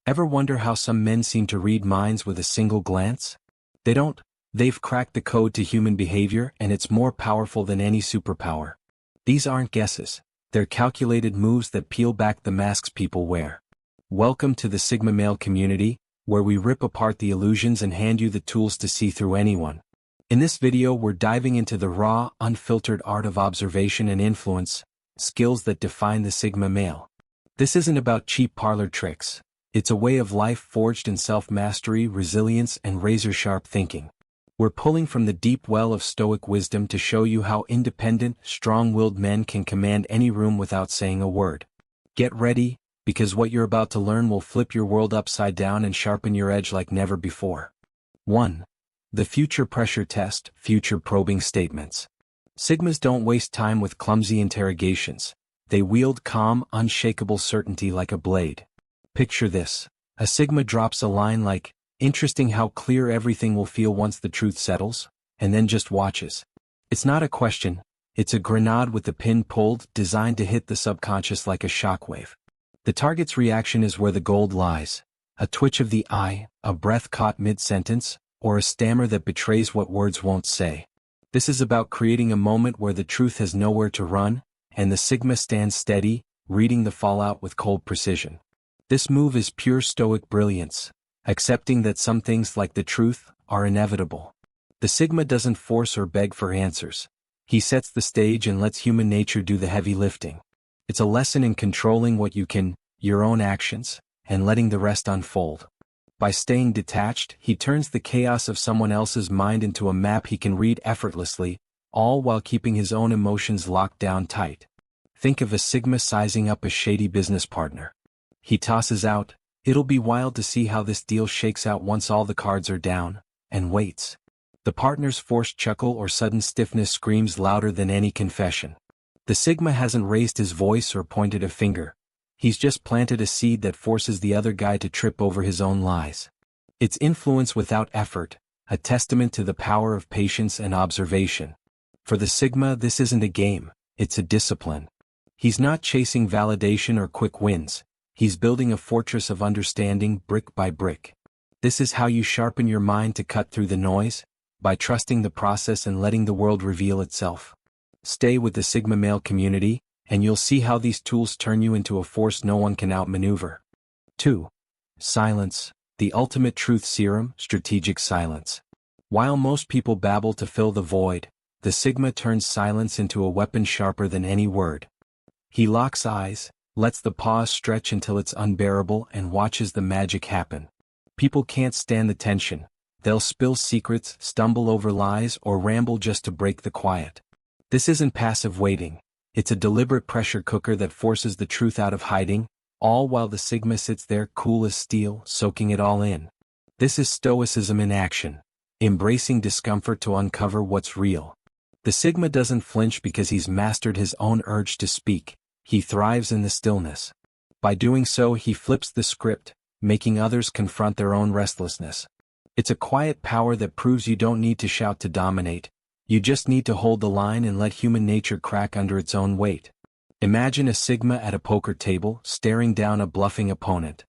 Ever wonder how some men seem to read minds with a single glance? They don't. They've cracked the code to human behavior, and it's more powerful than any superpower. These aren't guesses. They're calculated moves that peel back the masks people wear. Welcome to the Sigma male community, where we rip apart the illusions and hand you the tools to see through anyone. In this video, we're diving into the raw, unfiltered art of observation and influence, skills that define the Sigma male. This isn't about cheap parlor tricks. It's a way of life forged in self-mastery, resilience, and razor-sharp thinking. We're pulling from the deep well of Stoic wisdom to show you how independent, strong-willed men can command any room without saying a word. Get ready, because what you're about to learn will flip your world upside down and sharpen your edge like never before. 1. The future pressure test, future probing statements. Sigmas don't waste time with clumsy interrogations. They wield calm, unshakable certainty like a blade. Picture this. A Sigma drops a line like, "Interesting how clear everything will feel once the truth settles," and then just watches. It's not a question, it's a grenade with the pin pulled, designed to hit the subconscious like a shockwave. The target's reaction is where the gold lies. A twitch of the eye, a breath caught mid-sentence, or a stammer that betrays what words won't say. This is about creating a moment where the truth has nowhere to run, and the Sigma stands steady, reading the fallout with cold precision. This move is pure Stoic brilliance, accepting that some things like the truth are inevitable. The Sigma doesn't force or beg for answers. He sets the stage and lets human nature do the heavy lifting. It's a lesson in controlling what you can, your own actions, and letting the rest unfold. By staying detached, he turns the chaos of someone else's mind into a map he can read effortlessly, all while keeping his own emotions locked down tight. Think of a Sigma sizing up a shady business partner. He tosses out, "It'll be wild to see how this deal shakes out once all the cards are down," and waits. The partner's forced chuckle or sudden stiffness screams louder than any confession. The Sigma hasn't raised his voice or pointed a finger. He's just planted a seed that forces the other guy to trip over his own lies. It's influence without effort, a testament to the power of patience and observation. For the Sigma, this isn't a game, it's a discipline. He's not chasing validation or quick wins. He's building a fortress of understanding brick by brick. This is how you sharpen your mind to cut through the noise, by trusting the process and letting the world reveal itself. Stay with the Sigma male community, and you'll see how these tools turn you into a force no one can outmaneuver. 2. Silence, the ultimate truth serum, strategic silence. While most people babble to fill the void, the Sigma turns silence into a weapon sharper than any word. He locks eyes, lets the pause stretch until it's unbearable, and watches the magic happen. People can't stand the tension. They'll spill secrets, stumble over lies, or ramble just to break the quiet. This isn't passive waiting. It's a deliberate pressure cooker that forces the truth out of hiding, all while the Sigma sits there cool as steel, soaking it all in. This is Stoicism in action, embracing discomfort to uncover what's real. The Sigma doesn't flinch because he's mastered his own urge to speak. He thrives in the stillness. By doing so, he flips the script, making others confront their own restlessness. It's a quiet power that proves you don't need to shout to dominate. You just need to hold the line and let human nature crack under its own weight. Imagine a Sigma at a poker table, staring down a bluffing opponent.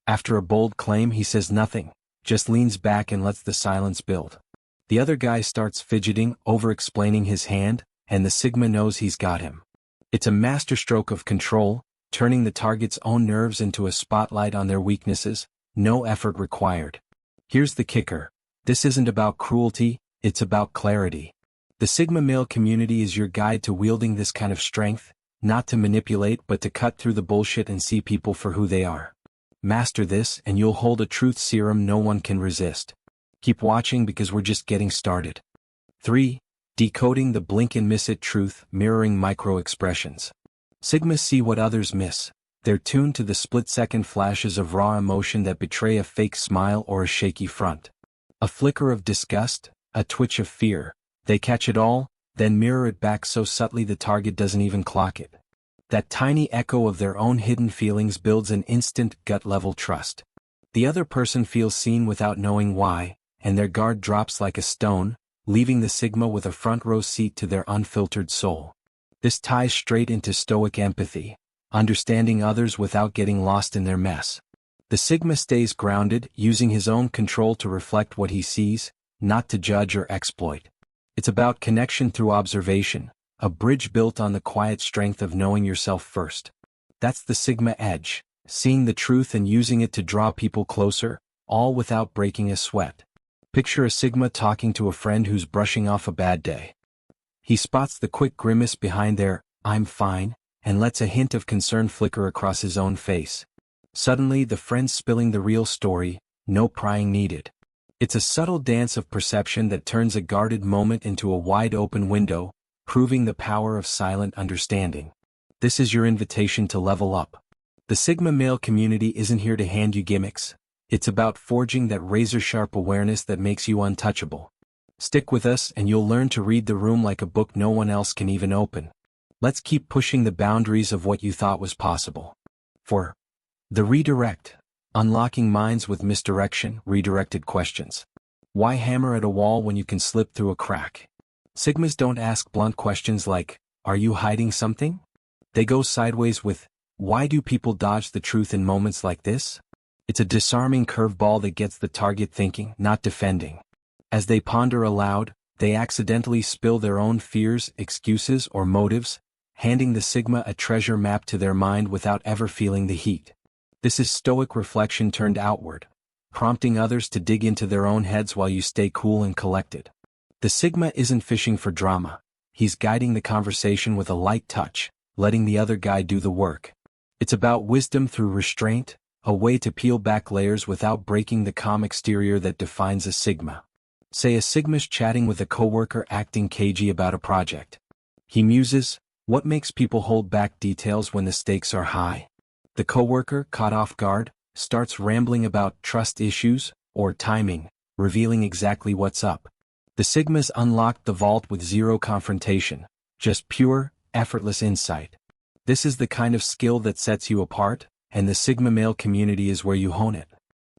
After a bold claim, he says nothing, just leans back and lets the silence build. The other guy starts fidgeting, over-explaining his hand, and the Sigma knows he's got him. It's a masterstroke of control, turning the target's own nerves into a spotlight on their weaknesses, no effort required. Here's the kicker. This isn't about cruelty, it's about clarity. The Sigma male community is your guide to wielding this kind of strength, not to manipulate but to cut through the bullshit and see people for who they are. Master this and you'll hold a truth serum no one can resist. Keep watching because we're just getting started. 3. Decoding the blink-and-miss-it truth, mirroring micro-expressions. Sigmas see what others miss. They're tuned to the split-second flashes of raw emotion that betray a fake smile or a shaky front. A flicker of disgust, a twitch of fear. They catch it all, then mirror it back so subtly the target doesn't even clock it. That tiny echo of their own hidden feelings builds an instant, gut-level trust. The other person feels seen without knowing why, and their guard drops like a stone, leaving the Sigma with a front-row seat to their unfiltered soul. This ties straight into Stoic empathy, understanding others without getting lost in their mess. The Sigma stays grounded, using his own control to reflect what he sees, not to judge or exploit. It's about connection through observation, a bridge built on the quiet strength of knowing yourself first. That's the Sigma edge, seeing the truth and using it to draw people closer, all without breaking a sweat. Picture a Sigma talking to a friend who's brushing off a bad day. He spots the quick grimace behind their "I'm fine," and lets a hint of concern flicker across his own face. Suddenly the friend's spilling the real story, no prying needed. It's a subtle dance of perception that turns a guarded moment into a wide-open window, proving the power of silent understanding. This is your invitation to level up. The Sigma male community isn't here to hand you gimmicks. It's about forging that razor-sharp awareness that makes you untouchable. Stick with us and you'll learn to read the room like a book no one else can even open. Let's keep pushing the boundaries of what you thought was possible. 4. The redirect. Unlocking minds with misdirection, redirected questions. Why hammer at a wall when you can slip through a crack? Sigmas don't ask blunt questions like, "Are you hiding something?" They go sideways with, "Why do people dodge the truth in moments like this?" It's a disarming curveball that gets the target thinking, not defending. As they ponder aloud, they accidentally spill their own fears, excuses, or motives, handing the Sigma a treasure map to their mind without ever feeling the heat. This is stoic reflection turned outward, prompting others to dig into their own heads while you stay cool and collected. The Sigma isn't fishing for drama. He's guiding the conversation with a light touch, letting the other guy do the work. It's about wisdom through restraint, a way to peel back layers without breaking the calm exterior that defines a Sigma. Say a Sigma's chatting with a coworker acting cagey about a project. He muses, "What makes people hold back details when the stakes are high?" The coworker, caught off guard, starts rambling about trust issues or timing, revealing exactly what's up. The Sigmas unlocked the vault with zero confrontation, just pure, effortless insight. This is the kind of skill that sets you apart, and the Sigma male community is where you hone it.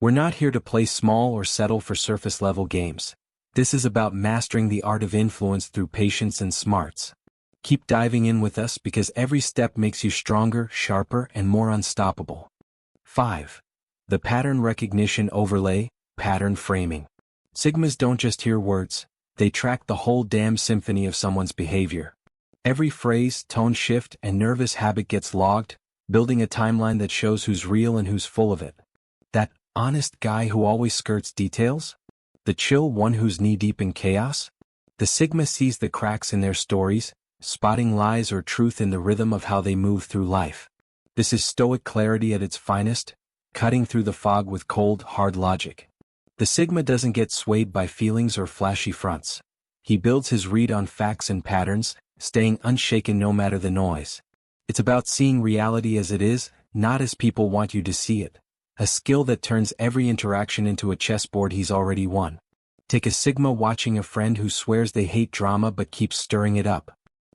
We're not here to play small or settle for surface-level games. This is about mastering the art of influence through patience and smarts. Keep diving in with us because every step makes you stronger, sharper, and more unstoppable. 5. The pattern recognition overlay, pattern framing. Sigmas don't just hear words, they track the whole damn symphony of someone's behavior. Every phrase, tone shift, and nervous habit gets logged, building a timeline that shows who's real and who's full of it. That honest guy who always skirts details? The chill one who's knee-deep in chaos? The Sigma sees the cracks in their stories, spotting lies or truth in the rhythm of how they move through life. This is stoic clarity at its finest, cutting through the fog with cold, hard logic. The Sigma doesn't get swayed by feelings or flashy fronts. He builds his read on facts and patterns, staying unshaken no matter the noise. It's about seeing reality as it is, not as people want you to see it. A skill that turns every interaction into a chessboard he's already won. Take a Sigma watching a friend who swears they hate drama but keeps stirring it up.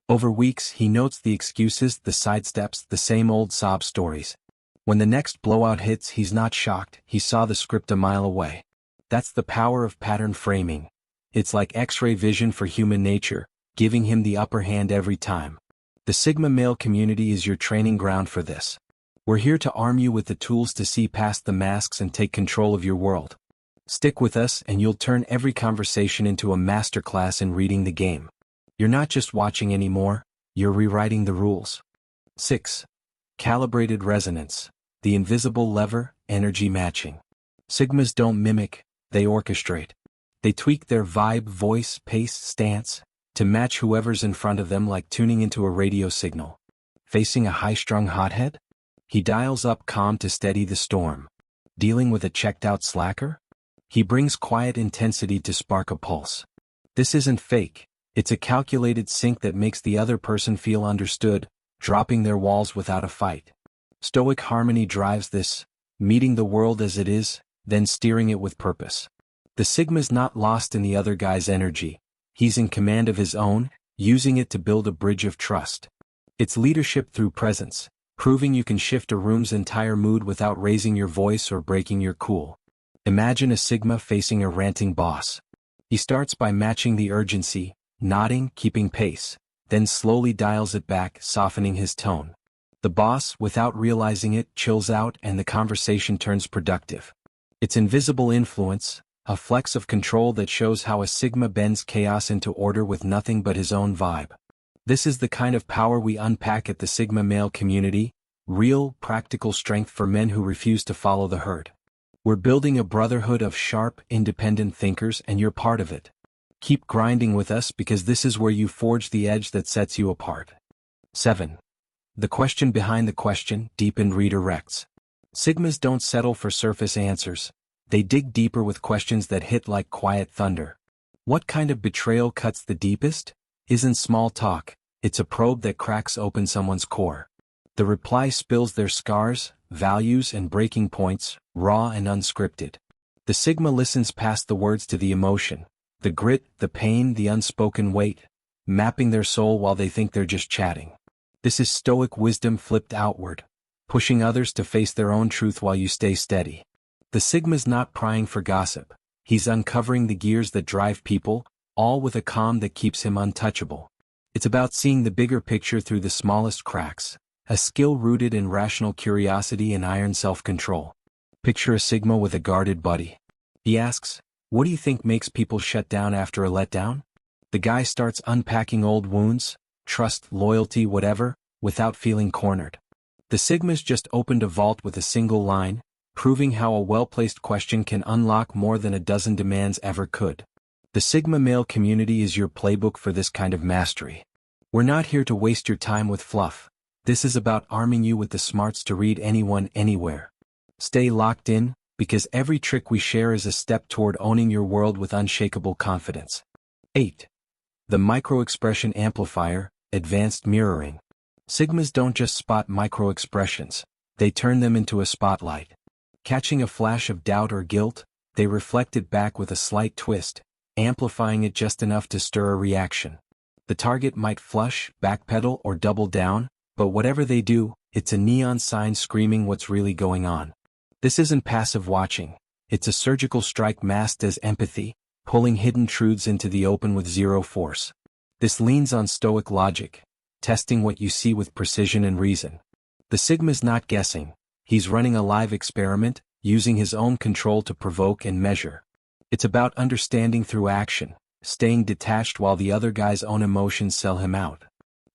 Over weeks, he notes the excuses, the sidesteps, the same old sob stories. When the next blowout hits, he's not shocked, he saw the script a mile away. That's the power of pattern framing. It's like X-ray vision for human nature, giving him the upper hand every time. The Sigma male community is your training ground for this. We're here to arm you with the tools to see past the masks and take control of your world. Stick with us and you'll turn every conversation into a masterclass in reading the game. You're not just watching anymore, you're rewriting the rules. 6. Calibrated resonance. The invisible lever, energy matching. Sigmas don't mimic, they orchestrate. They tweak their vibe, voice, pace, stance, to match whoever's in front of them like tuning into a radio signal. Facing a high-strung hothead? He dials up calm to steady the storm. Dealing with a checked-out slacker? He brings quiet intensity to spark a pulse. This isn't fake. It's a calculated sync that makes the other person feel understood, dropping their walls without a fight. Stoic harmony drives this, meeting the world as it is, then steering it with purpose. The Sigma's not lost in the other guy's energy. He's in command of his own, using it to build a bridge of trust. It's leadership through presence, proving you can shift a room's entire mood without raising your voice or breaking your cool. Imagine a Sigma facing a ranting boss. He starts by matching the urgency, nodding, keeping pace, then slowly dials it back, softening his tone. The boss, without realizing it, chills out and the conversation turns productive. It's invisible influence, a flex of control that shows how a Sigma bends chaos into order with nothing but his own vibe. This is the kind of power we unpack at the Sigma male community, real, practical strength for men who refuse to follow the herd. We're building a brotherhood of sharp, independent thinkers and you're part of it. Keep grinding with us because this is where you forge the edge that sets you apart. 7. The question behind the question, Deepened redirects. Sigmas don't settle for surface answers. They dig deeper with questions that hit like quiet thunder. What kind of betrayal cuts the deepest? Isn't small talk, it's a probe that cracks open someone's core. The reply spills their scars, values and breaking points, raw and unscripted. The Sigma listens past the words to the emotion, the grit, the pain, the unspoken weight, mapping their soul while they think they're just chatting. This is stoic wisdom flipped outward, pushing others to face their own truth while you stay steady. The Sigma's not prying for gossip. He's uncovering the gears that drive people, all with a calm that keeps him untouchable. It's about seeing the bigger picture through the smallest cracks, a skill rooted in rational curiosity and iron self-control. Picture a Sigma with a guarded buddy. He asks, "What do you think makes people shut down after a letdown?" The guy starts unpacking old wounds, trust, loyalty, whatever, without feeling cornered. The Sigma's just opened a vault with a single line, proving how a well-placed question can unlock more than a dozen demands ever could. The Sigma male community is your playbook for this kind of mastery. We're not here to waste your time with fluff. This is about arming you with the smarts to read anyone, anywhere. Stay locked in, because every trick we share is a step toward owning your world with unshakable confidence. 8. The micro-expression amplifier, advanced mirroring. Sigmas don't just spot micro-expressions, they turn them into a spotlight. Catching a flash of doubt or guilt, they reflect it back with a slight twist, amplifying it just enough to stir a reaction. The target might flush, backpedal or double down, but whatever they do, it's a neon sign screaming what's really going on. This isn't passive watching, it's a surgical strike masked as empathy, pulling hidden truths into the open with zero force. This leans on stoic logic, testing what you see with precision and reason. The Sigma's not guessing, he's running a live experiment, using his own control to provoke and measure. It's about understanding through action, staying detached while the other guy's own emotions sell him out.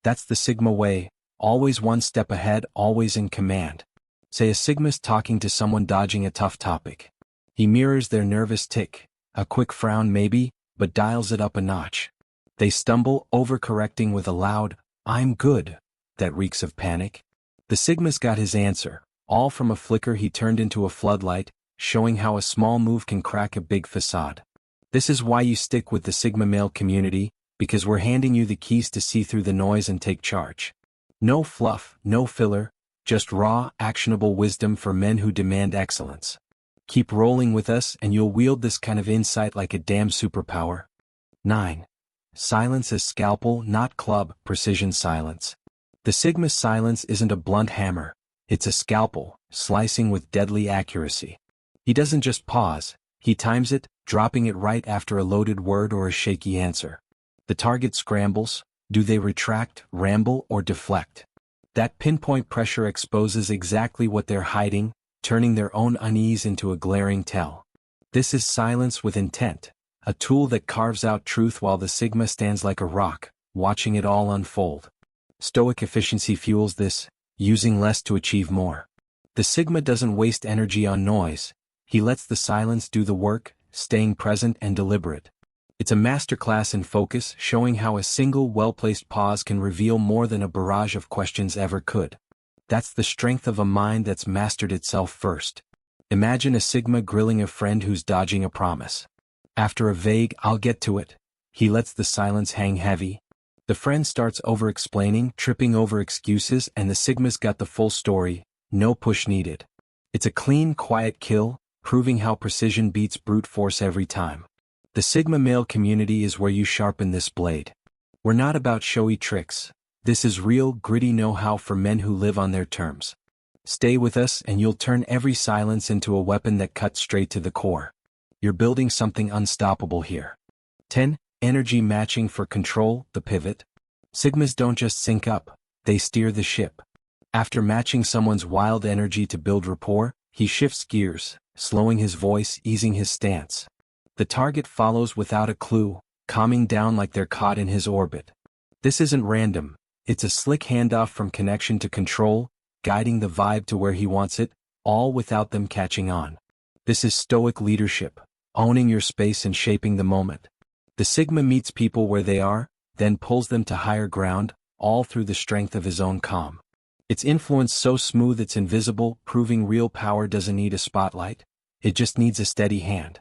That's the Sigma way, always one step ahead, always in command. Say a Sigma's talking to someone dodging a tough topic. He mirrors their nervous tick, a quick frown maybe, but dials it up a notch. They stumble, overcorrecting with a loud, "I'm good," that reeks of panic. The Sigma's got his answer, all from a flicker he turned into a floodlight, showing how a small move can crack a big facade. This is why you stick with the Sigma male community, because we're handing you the keys to see through the noise and take charge. No fluff, no filler, just raw, actionable wisdom for men who demand excellence. Keep rolling with us and you'll wield this kind of insight like a damn superpower. 9. Silence as scalpel, not club, precision silence. The Sigma's silence isn't a blunt hammer, it's a scalpel, slicing with deadly accuracy. He doesn't just pause, he times it, dropping it right after a loaded word or a shaky answer. The target scrambles, do they retract, ramble, or deflect? That pinpoint pressure exposes exactly what they're hiding, turning their own unease into a glaring tell. This is silence with intent, a tool that carves out truth while the Sigma stands like a rock, watching it all unfold. Stoic efficiency fuels this, using less to achieve more. The Sigma doesn't waste energy on noise, he lets the silence do the work, staying present and deliberate. It's a masterclass in focus, showing how a single well-placed pause can reveal more than a barrage of questions ever could. That's the strength of a mind that's mastered itself first. Imagine a Sigma grilling a friend who's dodging a promise. After a vague, "I'll get to it," he lets the silence hang heavy. The friend starts over-explaining, tripping over excuses, and the Sigma's got the full story, no push needed. It's a clean, quiet kill, proving how precision beats brute force every time. The Sigma male community is where you sharpen this blade. We're not about showy tricks. This is real, gritty know-how for men who live on their terms. Stay with us and you'll turn every silence into a weapon that cuts straight to the core. You're building something unstoppable here. 10. Energy matching for control, the pivot. Sigmas don't just sync up, they steer the ship. After matching someone's wild energy to build rapport, he shifts gears, slowing his voice, easing his stance. The target follows without a clue, calming down like they're caught in his orbit. This isn't random, it's a slick handoff from connection to control, guiding the vibe to where he wants it, all without them catching on. This is stoic leadership, owning your space and shaping the moment. The Sigma meets people where they are, then pulls them to higher ground, all through the strength of his own calm. Its influence so smooth it's invisible, proving real power doesn't need a spotlight, it just needs a steady hand.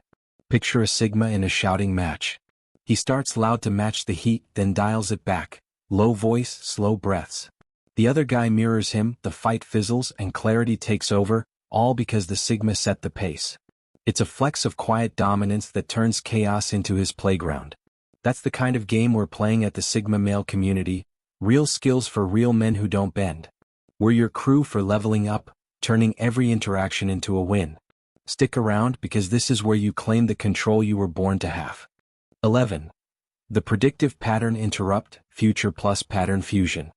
Picture a Sigma in a shouting match. He starts loud to match the heat, then dials it back, low voice, slow breaths. The other guy mirrors him, the fight fizzles and clarity takes over, all because the Sigma set the pace. It's a flex of quiet dominance that turns chaos into his playground. That's the kind of game we're playing at the Sigma male community, real skills for real men who don't bend. We're your crew for leveling up, turning every interaction into a win. Stick around because this is where you claim the control you were born to have. 11. The predictive pattern interrupt, future plus pattern fusion.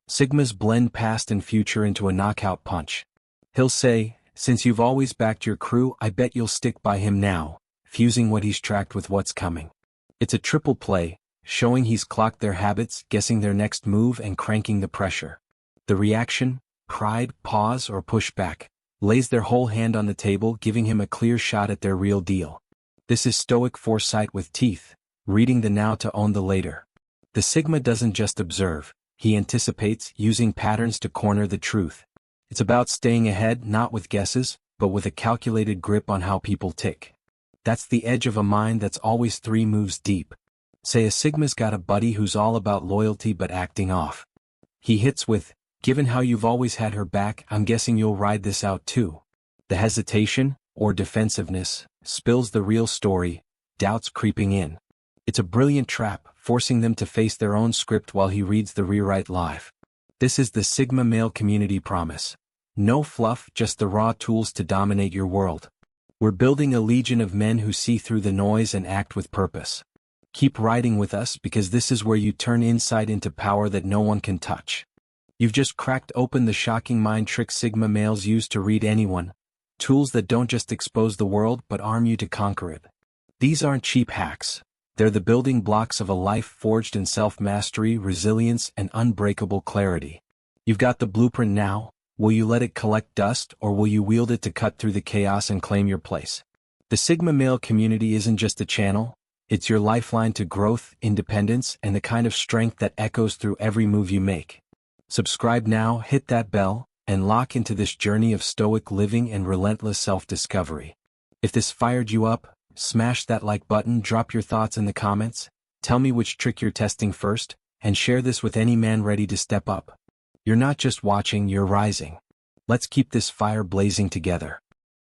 Sigmas blend past and future into a knockout punch. He'll say, "Since you've always backed your crew, I bet you'll stick by him now," fusing what he's tracked with what's coming. It's a triple play, showing he's clocked their habits, guessing their next move and cranking the pressure. The reaction, pride, pause or pushback, lays their whole hand on the table, giving him a clear shot at their real deal. This is stoic foresight with teeth, reading the now to own the later. The Sigma doesn't just observe, he anticipates, using patterns to corner the truth. It's about staying ahead, not with guesses, but with a calculated grip on how people tick. That's the edge of a mind that's always 3 moves deep. Say a Sigma's got a buddy who's all about loyalty but acting off. He hits with, "Given how you've always had her back, I'm guessing you'll ride this out too." The hesitation, or defensiveness, spills the real story, doubts creeping in. It's a brilliant trap, forcing them to face their own script while he reads the rewrite live. This is the Sigma male community promise. No fluff, just the raw tools to dominate your world. We're building a legion of men who see through the noise and act with purpose. Keep riding with us because this is where you turn insight into power that no one can touch. You've just cracked open the shocking mind tricks Sigma males use to read anyone, tools that don't just expose the world but arm you to conquer it. These aren't cheap hacks, they're the building blocks of a life forged in self-mastery, resilience, and unbreakable clarity. You've got the blueprint now, will you let it collect dust or will you wield it to cut through the chaos and claim your place? The Sigma male community isn't just a channel, it's your lifeline to growth, independence, and the kind of strength that echoes through every move you make. Subscribe now, hit that bell, and lock into this journey of stoic living and relentless self-discovery. If this fired you up, smash that like button, drop your thoughts in the comments, tell me which trick you're testing first, and share this with any man ready to step up. You're not just watching, you're rising. Let's keep this fire blazing together.